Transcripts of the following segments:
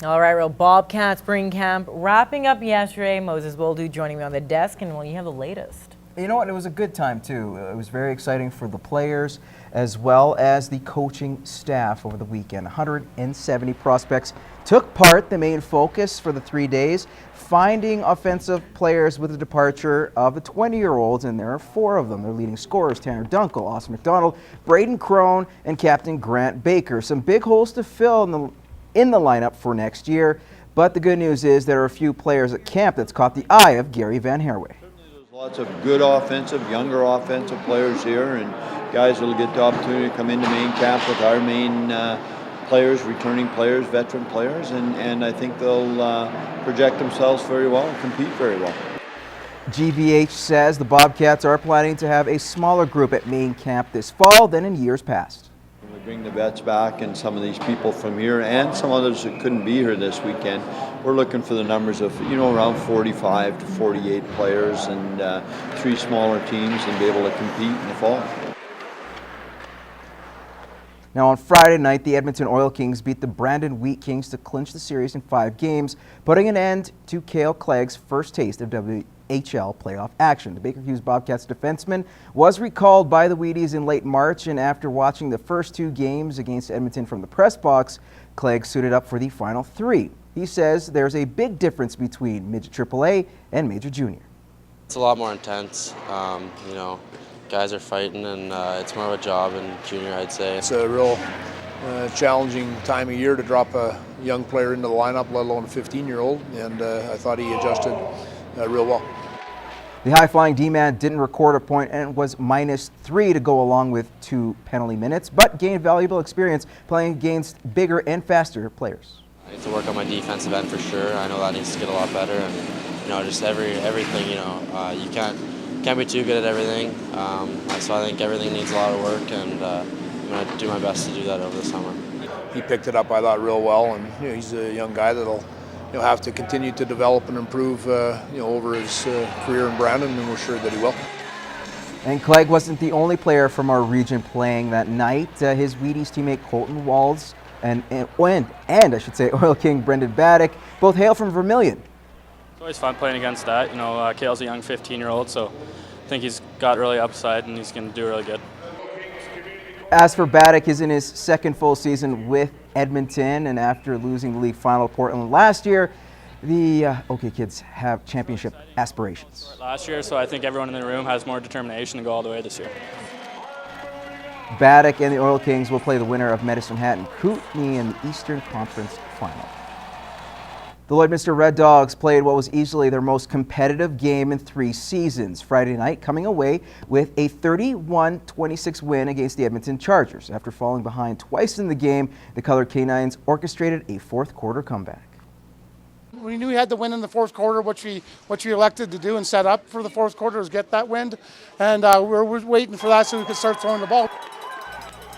All right, well, Bobcats Spring Camp wrapping up yesterday. Moses Boldu joining me on the desk, and well, you have the latest. You know what? It was a good time, too. It was very exciting for the players as well as the coaching staff over the weekend. 170 prospects took part. The main focus for the 3 days, finding offensive players with the departure of the 20-year-olds, and there are 4 of them. Their leading scorers, Tanner Dunkel, Austin McDonald, Braden Crone, and Captain Grant Baker. Some big holes to fill in the lineup for next year, but the good news is there are a few players at camp that's caught the eye of Gary Van Herway. There's lots of good younger offensive players here, and guys will get the opportunity to come into main camp with our main players, returning players, veteran players, and I think they'll project themselves very well and compete very well. GVH says the Bobcats are planning to have a smaller group at main camp this fall than in years past. We bring the vets back and some of these people from here and some others that couldn't be here this weekend. We're looking for the numbers of, around 45 to 48 players and 3 smaller teams and be able to compete in the fall. Now on Friday night, the Edmonton Oil Kings beat the Brandon Wheat Kings to clinch the series in 5 games, putting an end to Kale Clague's first taste of WHL playoff action. The Baker Hughes Bobcats defenseman was recalled by the Wheaties in late March, and after watching the first 2 games against Edmonton from the press box, Clegg suited up for the final 3. He says there's a big difference between midget AAA and major junior. It's a lot more intense. Guys are fighting, and it's more of a job in junior, I'd say. It's a real challenging time of year to drop a young player into the lineup, let alone a 15-year-old, and I thought he adjusted real well. The high-flying D-man didn't record a point and was -3 to go along with 2 penalty minutes, but gained valuable experience playing against bigger and faster players. I need to work on my defensive end for sure. I know that needs to get a lot better, and just everything. You can't be too good at everything. So I think everything needs a lot of work, and I'm going to do my best to do that over the summer. He picked it up, I thought, real well, and he's a young guy that'll have to continue to develop and improve over his career in Brandon, and we're sure that he will. And Clegg wasn't the only player from our region playing that night. His Wheaties teammate Colton Walls and I should say Oil King Brendan Baddock both hail from Vermilion. It's always fun playing against that. Kale's a young 15-year-old, so I think he's got really upside and he's going to do really good. As for Baddock, he's in his 2nd full season with Edmonton, and after losing the league final to Portland last year, the OK Kids have championship aspirations. Last year, so I think everyone in the room has more determination to go all the way this year. Baddock and the Oil Kings will play the winner of Medicine Hat and Kootenay in the Eastern Conference Final. The Lloydminster Red Dogs played what was easily their most competitive game in 3 seasons. Friday night coming away with a 31-26 win against the Edmonton Chargers. After falling behind twice in the game, the Colored Canines orchestrated a 4th quarter comeback. We knew we had to win in the 4th quarter. What we elected to do and set up for the 4th quarter was get that win, and we're waiting for that so we could start throwing the ball.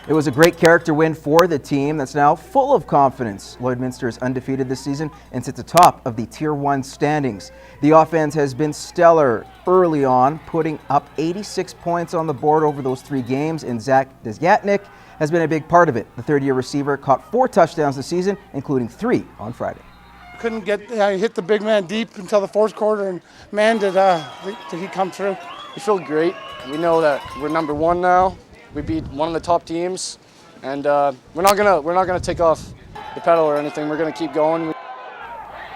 It was a great character win for the team that's now full of confidence. Lloydminster is undefeated this season and sits atop of the Tier 1 standings. The offense has been stellar early on, putting up 86 points on the board over those 3 games, and Zach Desgatnik has been a big part of it. The 3rd-year receiver caught 4 touchdowns this season, including 3 on Friday. Couldn't hit the big man deep until the 4th quarter, and man, did he come through. We feel great. We know that we're number 1 now. We beat one of the top teams, and we're not gonna take off the pedal or anything. We're gonna keep going.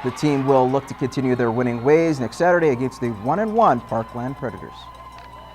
The team will look to continue their winning ways next Saturday against the 1-1 Parkland Predators.